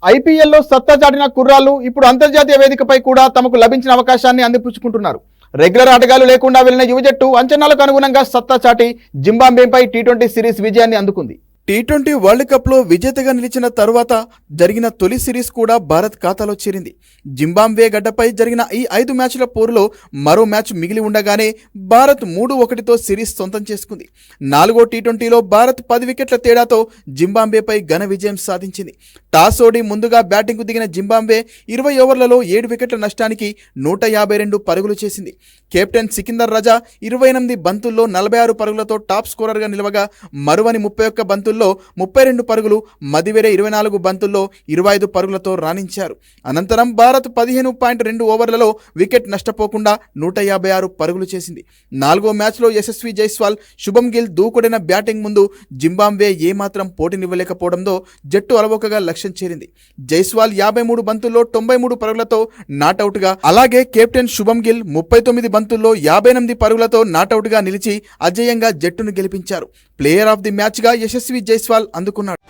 ఐపీఎల్లో సత్తా చాటిన కుర్రాళ్లు ఇప్పుడు అంతర్జాతీయ వేదికపై కూడా తమకు లభించిన అవకాశాన్ని అందిపుచ్చుకుంటున్నారు. రెగ్యులర్ ఆటగాళ్లు లేకుండా వెళ్లిన యువ జట్టు అంచనాలకు అనుగుణంగా సత్తా చాటి జింబాబ్వేపై టీ20 సిరీస్ విజయాన్ని అందుకుంది. టీ20 వరల్డ్ కప్లో విజేతగా నిలిచిన తరువాత జరిగిన తొలి సిరీస్ కూడా భారత్ ఖాతాలో చేరింది. జింబాబ్వే గడ్డపై జరిగిన ఈ 5 మ్యాచ్ల పోరులో మరో మ్యాచ్ మిగిలి ఉండగానే భారత్ 3-1తో సిరీస్ సొంతం చేసుకుంది. 4వ టీ20లో భారత్ 10 వికెట్ల తేడాతో జింబాబ్వేపై ఘన విజయం సాధించింది. టాస్ ఓడి ముందుగా బ్యాటింగ్కు దిగిన జింబాబ్వే 20 ఓవర్లలో 7 వికెట్ల నష్టానికి 152 పరుగులు చేసింది. కెప్టెన్ సికిందర్ రజా 28 బంతుల్లో 46 పరుగులతో టాప్ స్కోరర్గా నిలవగా, మరువని 31 బంతుల్లో 32 పరుగులు, మదివేరే 24 బంతుల్లో 25 పరుగులతో రాణించారు. అనంతరం భారత్ 15.2 ఓవర్లలో వికెట్ నష్టపోకుండా 156 పరుగులు చేసింది. 4వ మ్యాచ్లో యశస్వి జైస్వాల్, శుభం గిల్ దూకుడైన బ్యాటింగ్ ముందు జింబాబ్వే ఏమాత్రం పోటీనివ్వలేకపోవడంతో జట్టు అలవోకగా లక్ష్యం చేరింది. జైస్వాల్ 53 బంతుల్లో 93 పరుగులతో నాటౌట్గా, అలాగే కెప్టెన్ శుభం గిల్ 39 బంతుల్లో 58 పరుగులతో నాటౌట్గా నిలిచి అజేయంగా జట్టును గెలిపించారు. ప్లేయర్ ఆఫ్ ది మ్యాచ్గా యశస్వి జైస్వాల్ అందుకున్నాడు.